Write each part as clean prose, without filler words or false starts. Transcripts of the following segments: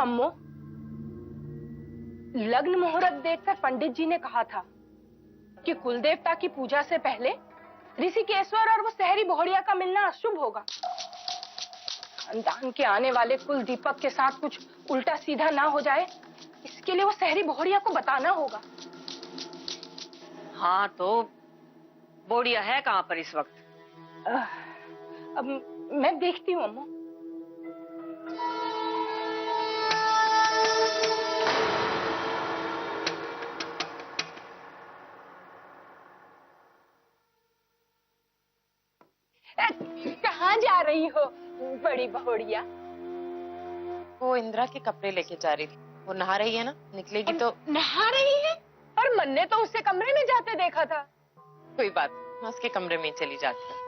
अम्मो, लग्न मुहूर्त देखकर पंडित जी ने कहा था कि कुल देवता की पूजा से पहले ऋषिकेश्वर और वो सहरी बहुड़िया का मिलना अशुभ होगा। खानदान के आने वाले कुल दीपक के साथ कुछ उल्टा सीधा ना हो जाए, इसके लिए वो सहरी बहुड़िया को बताना होगा। हाँ, तो बोड़िया है कहाँ पर इस वक्त? अब मैं देखती हूँ अम्मू। कहाँ जा रही हो बड़ी बहुड़िया? वो इंदिरा के कपड़े लेके जा रही थी। वो नहा रही है ना, निकलेगी तो। नहा रही है? और मन ने तो उसे कमरे में जाते देखा था। कोई बात, मैं उसके कमरे में चली जाती हूँ।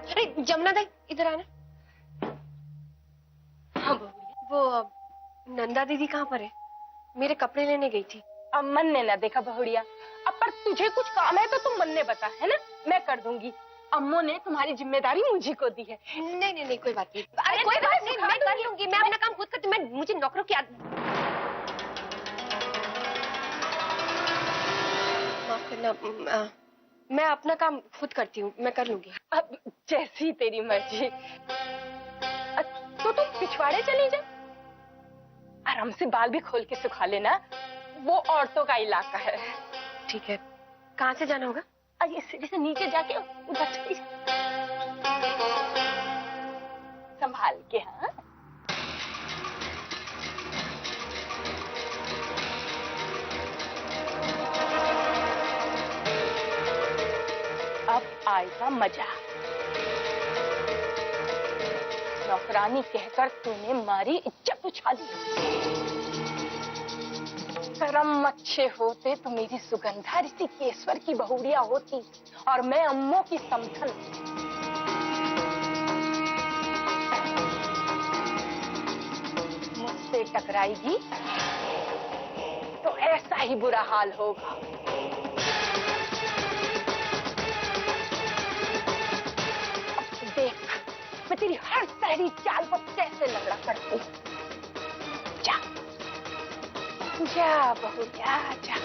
अरे जमुना दी, इधर आना। हाँ वो नंदा दीदी कहाँ पर है? मेरे कपड़े लेने गई थी। अब मन ने ना देखा बहुड़िया। अब पर तुझे कुछ काम है तो तुम मन ने बता, है ना? मैं कर दूंगी। अम्मू ने तुम्हारी जिम्मेदारी मुझे को दी है। नहीं कोई बात नहीं। अरे कोई बात नहीं, मैं कर लूंगी। मैं अपना काम खुद करती हूँ। मुझे नौकरों की माफ करना, मैं अपना काम खुद करती हूँ, मैं कर लूंगी। अब जैसी तेरी मर्जी। तो तुम पिछवाड़े चली जा, आराम से बाल भी खोल के सुखा लेना। वो औरतों का इलाका है। ठीक है, कहाँ से जाना होगा? ये सीढ़ी से नीचे जाके उधर चली जा। संभाल के। हाँ, अब आएगा मजा। नौकरानी कहकर तूने मारी इज्जत उछाली। शर्म अच्छे होते तो मेरी सुगंधा ऋषिकेश्वर की बहुड़िया होती और मैं अम्मो की समधन। मुझसे टकराएगी तो ऐसा ही बुरा हाल होगा। देख, मैं तेरी हर सहरी चाल को कैसे लंगड़ा करती हूँ। जा जा बहुड़िया जा।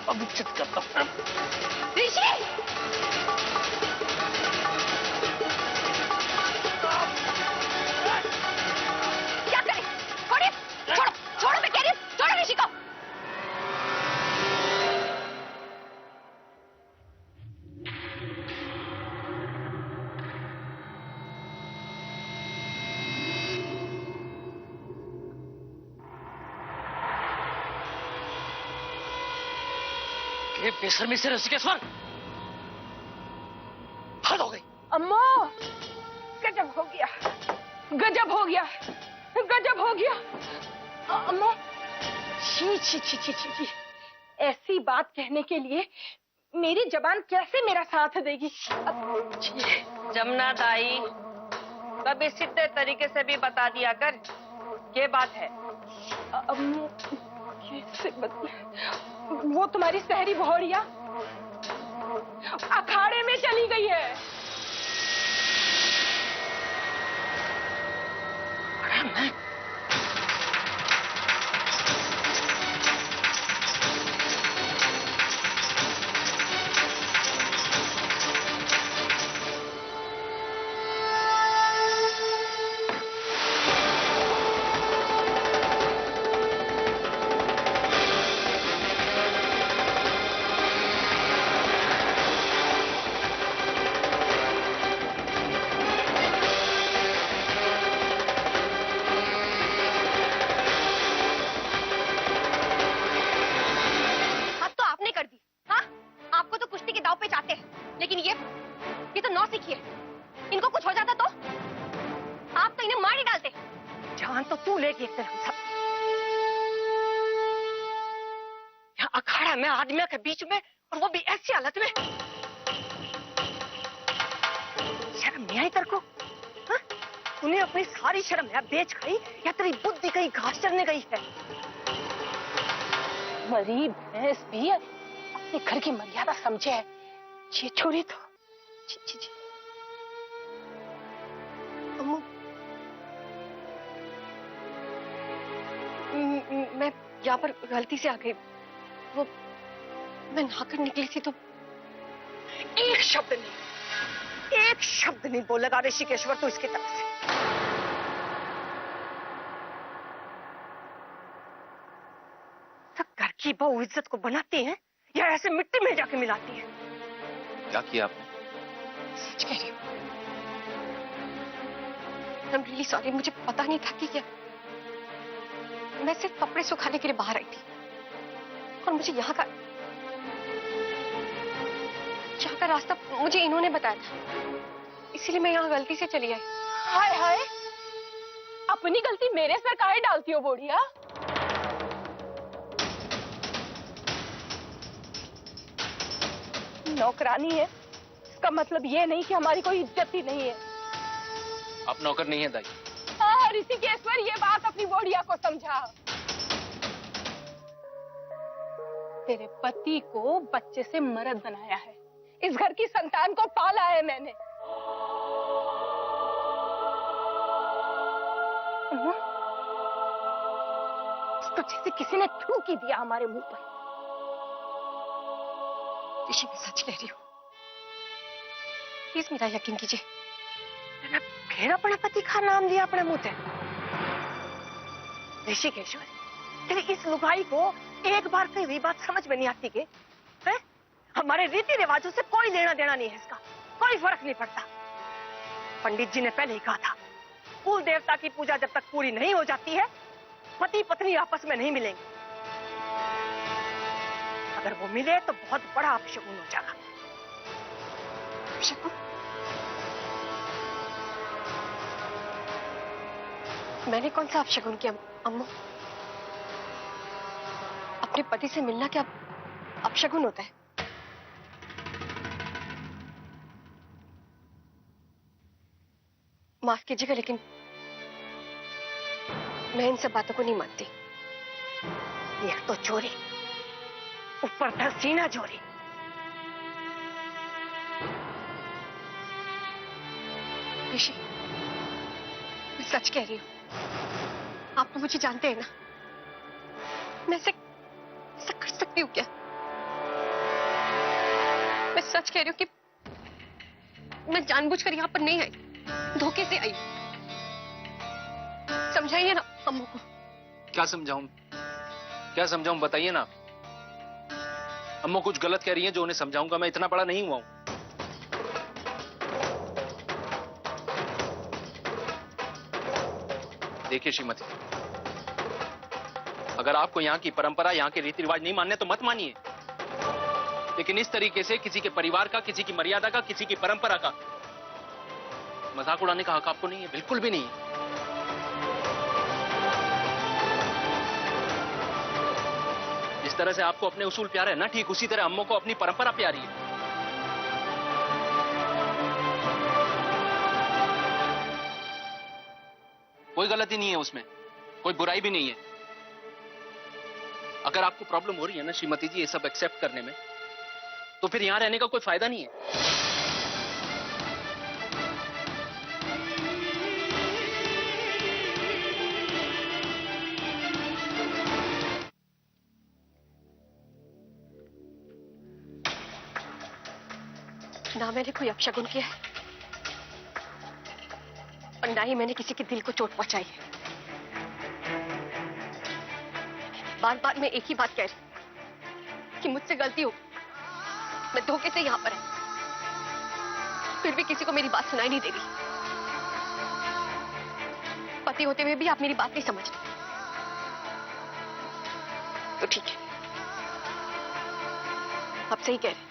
अब उचित करता हूँ। क्या करें? छोड़िए, छोड़ो, मैं कह रही हूँ, छोड़ो ऋषि को। बेशर्मी से ऋषिकेश्वर हद हो गई। अम्मो, गजब हो गया, गजब हो गया, गजब हो गया। अम्मो, छी छी छी छी छी छी, ऐसी बात कहने के लिए मेरी जबान कैसे मेरा साथ देगी? जमुना दाई, कभी सीधे तरीके से भी बता दिया कर, ये बात है। अम्मो, कैसे बता? वो तुम्हारी सहरी बहुड़िया अखाड़े में चली गई है। लेकिन ये तो नौसिखी है, इनको कुछ हो जाता तो? जान तो तू लेगी एक दिन हम सब। यहाँ अखाड़ा में आदमियों के बीच में, और वो भी ऐसी हालत में। शर्म नहीं आई तेरे को? हाँ? तूने अपनी सारी शर्म यहाँ बेच खाई, या तेरी बुद्धि कहीं घास चरने गई है? मरी भैंस भी अपने घर की मर्यादा समझे है, ये छोरी तो छी छी छी। अम्मू, मैं यहाँ पर गलती से आ गई। वो मैं नहाकर निकली थी तो एक शब्द नहीं, एक शब्द नहीं बोलेगा ऋषिकेश्वर तो इसकी तरफ से। सब घर की बहू इज्जत को बनाती है या ऐसे मिट्टी में जाके मिलाती है? क्या किया आपने? सच कह रही हूँ। I'm really sorry, मुझे पता नहीं था कि क्या। मैं सिर्फ कपड़े सुखाने के लिए बाहर आई थी और मुझे यहाँ का रास्ता मुझे इन्होंने बताया था, इसीलिए मैं यहाँ गलती से चली आई। हाय हाय, अपनी गलती मेरे सर काहे डालती हो बोढ़िया? नौकरानी है, इसका मतलब ये नहीं कि हमारी कोई इज्जत ही नहीं है। आप नौकर नहीं है दाई। हाँ ऋषिकेश्वर, ये बात अपनी बोढ़िया को समझा। तेरे पति को बच्चे से मर्द बनाया है, इस घर की संतान को पाला है मैंने। तो जैसे किसी ने थूक ही दिया हमारे मुंह पर। ऋषि, मैं सच कह रही हूँ, प्लीज मेरा यकीन कीजिए। मैंने फिर अपने पति का नाम दिया अपने मुंह से। ऋषिकेश्वर, तेरी इस लुगाई को एक बार कही हुई बात समझ में नहीं आती के? है? हमारे रीति रिवाजों से कोई लेना देना नहीं है इसका, कोई फर्क नहीं पड़ता। पंडित जी ने पहले ही कहा था, कुल देवता की पूजा जब तक पूरी नहीं हो जाती है, पति पत्नी आपस में नहीं मिलेंगे। अगर वो मिले तो बहुत बड़ा अपशगुन हो जाएगा। अपशगुन? मैंने कौन सा अपशगुन किया अम्मू? अपने पति से मिलना क्या अपशगुन होता है? माफ कीजिएगा, लेकिन मैं इन सब बातों को नहीं मानती। एक तो चोरी, ऊपर से सीना चोरी। ऋषि, मैं सच कह रही हूँ, आप तो मुझे जानते हैं ना। मैं ऐसा कर सकती हूँ क्या? मैं सच कह रही हूँ कि मैं जानबूझकर यहाँ पर नहीं आई, धोखे से आई। समझाइए ना अम्मू को। क्या समझाऊं? क्या समझाऊं बताइए ना। अम्मू कुछ गलत कह रही है जो उन्हें समझाऊंगा? मैं इतना बड़ा नहीं हुआ हूं। देखिए श्रीमती, अगर आपको यहाँ की परंपरा, यहाँ के रीति रिवाज नहीं मानने तो मत मानिए, लेकिन इस तरीके से किसी के परिवार का, किसी की मर्यादा का, किसी की परंपरा का मजाक उड़ाने का हक आपको नहीं है, बिल्कुल भी नहीं है। जिस तरह से आपको अपने उसूल प्यारे है ना, ठीक उसी तरह अम्मों को अपनी परंपरा प्यारी है। कोई गलती नहीं है उसमें, कोई बुराई भी नहीं है। अगर आपको प्रॉब्लम हो रही है ना श्रीमती जी ये सब एक्सेप्ट करने में, तो फिर यहां रहने का कोई फायदा नहीं है। ना मैंने कोई अपशगुन किया है और ना ही मैंने किसी के दिल को चोट पहुंचाई है। बार बार मैं एक ही बात कह रही कि मुझसे गलती हो, मैं धोखे से यहां पर है, फिर भी किसी को मेरी बात सुनाई नहीं दे रही। पति होते हुए भी आप मेरी बात नहीं समझ रहे। तो ठीक है, आप सही कह रहे हैं,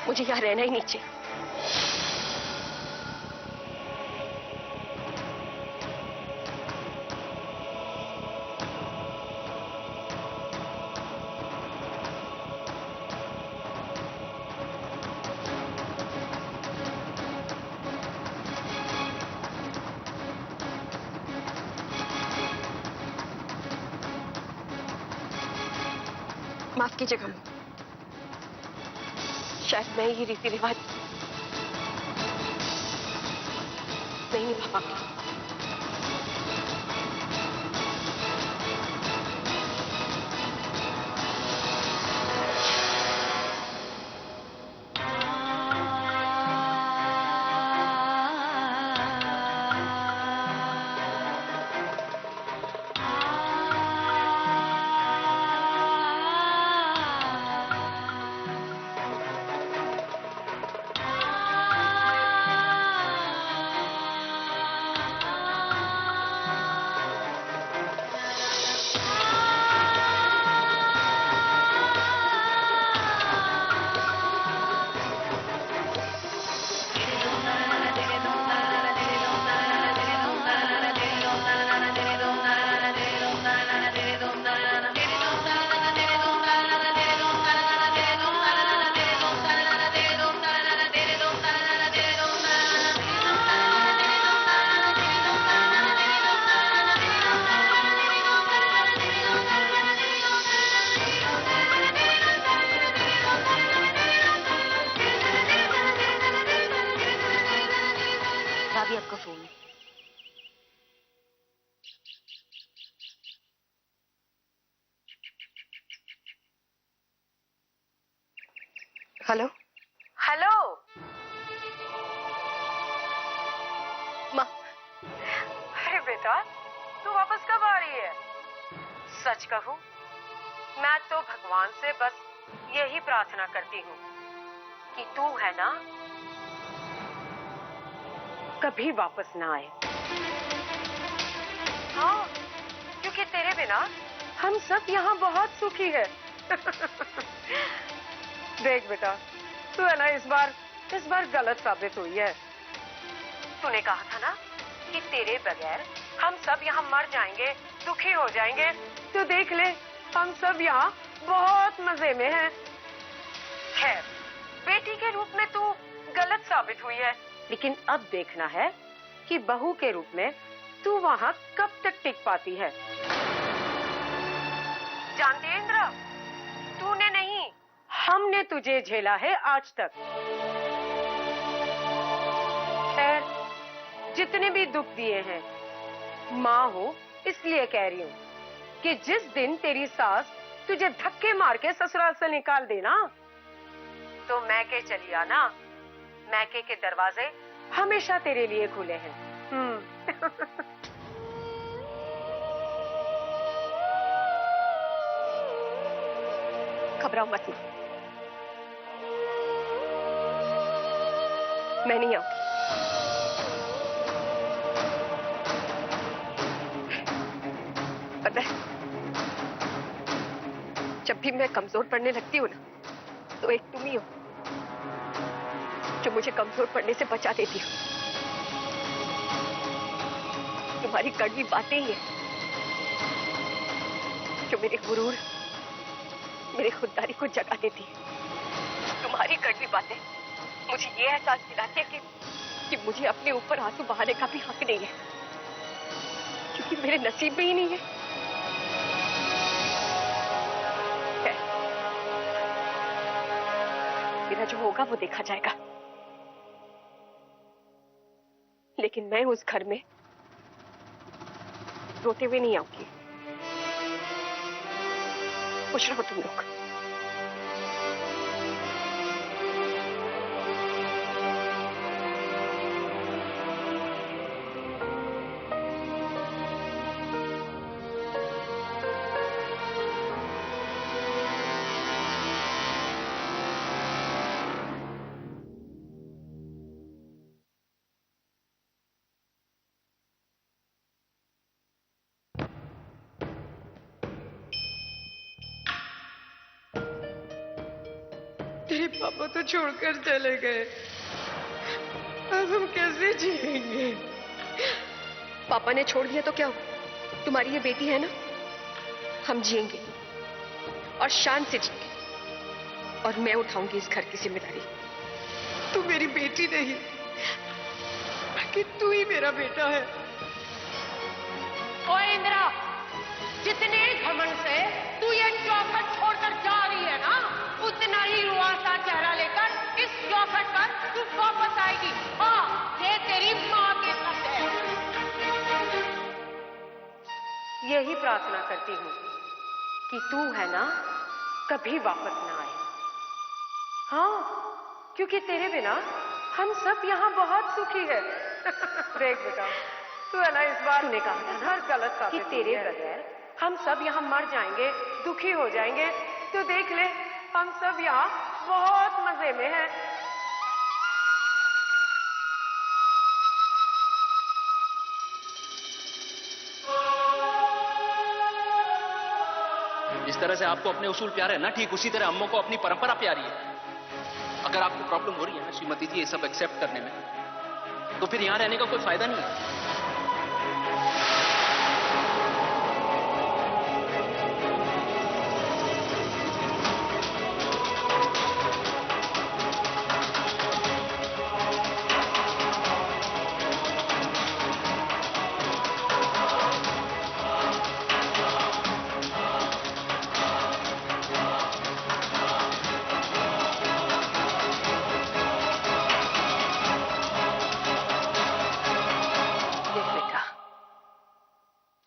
मुझे यहां रहना ही नहीं चाहिए। माफ कीजिएगा, शायद मैं ये रीति रिवाज नहीं निभा पाऊंगी। भाभी आपका फोन है। हेलो हेलो माँ, अरे बेटा, तू वापस कब आ रही है? सच कहूं, मैं तो भगवान से बस यही प्रार्थना करती हूँ कि तू है ना, कभी वापस ना आए। हाँ, क्योंकि तेरे बिना हम सब यहाँ बहुत सुखी है। देख बेटा, तू है ना इस बार गलत साबित हुई है। तूने कहा था ना कि तेरे बगैर हम सब यहाँ मर जाएंगे, दुखी हो जाएंगे। तो देख ले, हम सब यहाँ बहुत मजे में हैं। खैर, बेटी के रूप में तू गलत साबित हुई है, लेकिन अब देखना है कि बहू के रूप में तू वहाँ कब तक टिक पाती है। जानती है इंद्रा, तूने नहीं, हमने तुझे झेला है आज तक। खैर, जितने भी दुख दिए हैं, माँ हो इसलिए कह रही हूँ कि जिस दिन तेरी सास तुझे धक्के मार के ससुराल से निकाल देना, तो मैके चली आना। मैके के दरवाजे हमेशा तेरे लिए खुले हैं। घबराओ मत, मैं नहीं आऊंगी। पता है, जब भी मैं कमजोर पड़ने लगती हूँ ना, तो एक तुम ही हो जो मुझे कमजोर पड़ने से बचा देती हो। तुम्हारी कड़वी बातें ही है जो मेरे गुरूर, मेरे खुददारी को जगा देती है। तुम्हारी कड़वी बातें मुझे ये एहसास दिलाती है कि मुझे अपने ऊपर आंसू बहाने का भी हक नहीं है, क्योंकि मेरे नसीब में ही नहीं है। मेरा जो होगा वो देखा जाएगा, लेकिन मैं उस घर में रोते हुए नहीं आऊंगी। खुश रहो तुम लोग। तेरे पापा तो छोड़कर चले गए, अब हम कैसे जिएंगे? पापा ने छोड़ दिया तो क्या हुआ? तुम्हारी ये बेटी है ना, हम जिएंगे और शान से जिएंगे, और मैं उठाऊंगी इस घर की जिम्मेदारी। तू मेरी बेटी नहीं, कि तू ही मेरा बेटा है। ओए इंदिरा, जितने घमंड से तू ये चौखट छोड़कर जा रही है ना, उतना ही रुआ सा चेहरा लेकर इस चौखट पर तू वापस आएगी। हाँ, ये तेरी माँ की शब्द है। यही प्रार्थना करती हूँ कि तू है ना कभी वापस ना आए। हाँ, क्योंकि तेरे बिना हम सब यहाँ बहुत सुखी है। देख बेटा, तू है ना इस बार ने कहा था हर गलत का कि तेरे बगैर हम सब यहाँ मर जाएंगे, दुखी हो जाएंगे। तो देख ले, हम सब यहाँ बहुत मजे में हैं। जिस तरह से आपको अपने उसूल प्यारे है ना, ठीक उसी तरह अम्मों को अपनी परंपरा प्यारी है। अगर आपको प्रॉब्लम हो रही है ना श्रीमती जी ये सब एक्सेप्ट करने में, तो फिर यहाँ रहने का कोई फायदा नहीं है।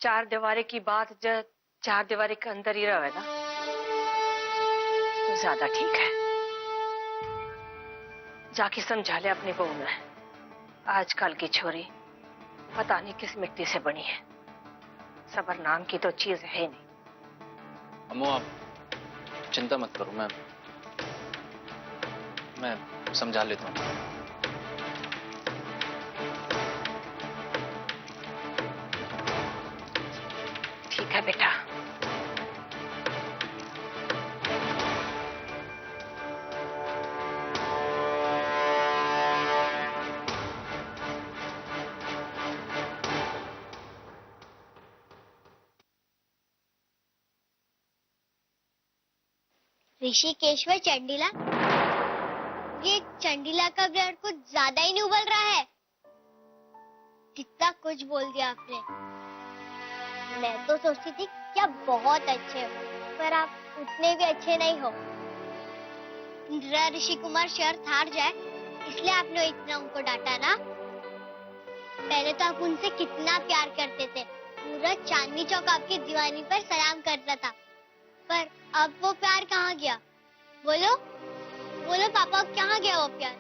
चार दीवारी की बात जब चार दीवारी के अंदर ही रहे ना, तो ज्यादा ठीक है। जाके समझा ले अपनी बहू में, आजकल की छोरी पता नहीं किस मिट्टी से बनी है। सबर नाम की तो चीज है नहीं। अम्मो आप चिंता मत करो, मैं समझा लेता हूँ। ठीक है बेटा। ऋषिकेश्वर चंडीला, ये चंडीला का ब्लड कुछ ज्यादा ही नहीं उबल रहा है। कितना कुछ बोल दिया आपने। मैं तो सोचती थी कि आप बहुत अच्छे हो, पर आप उतने भी अच्छे नहीं हो। इंदिरा ऋषि कुमार शर्त हार जाए इसलिए आपने इतना उनको डांटा ना। पहले तो आप उनसे कितना प्यार करते थे, पूरा चांदनी चौक आपकी दीवानी पर सलाम करता था। पर अब वो प्यार कहाँ गया? बोलो बोलो पापा, कहाँ गया वो प्यार?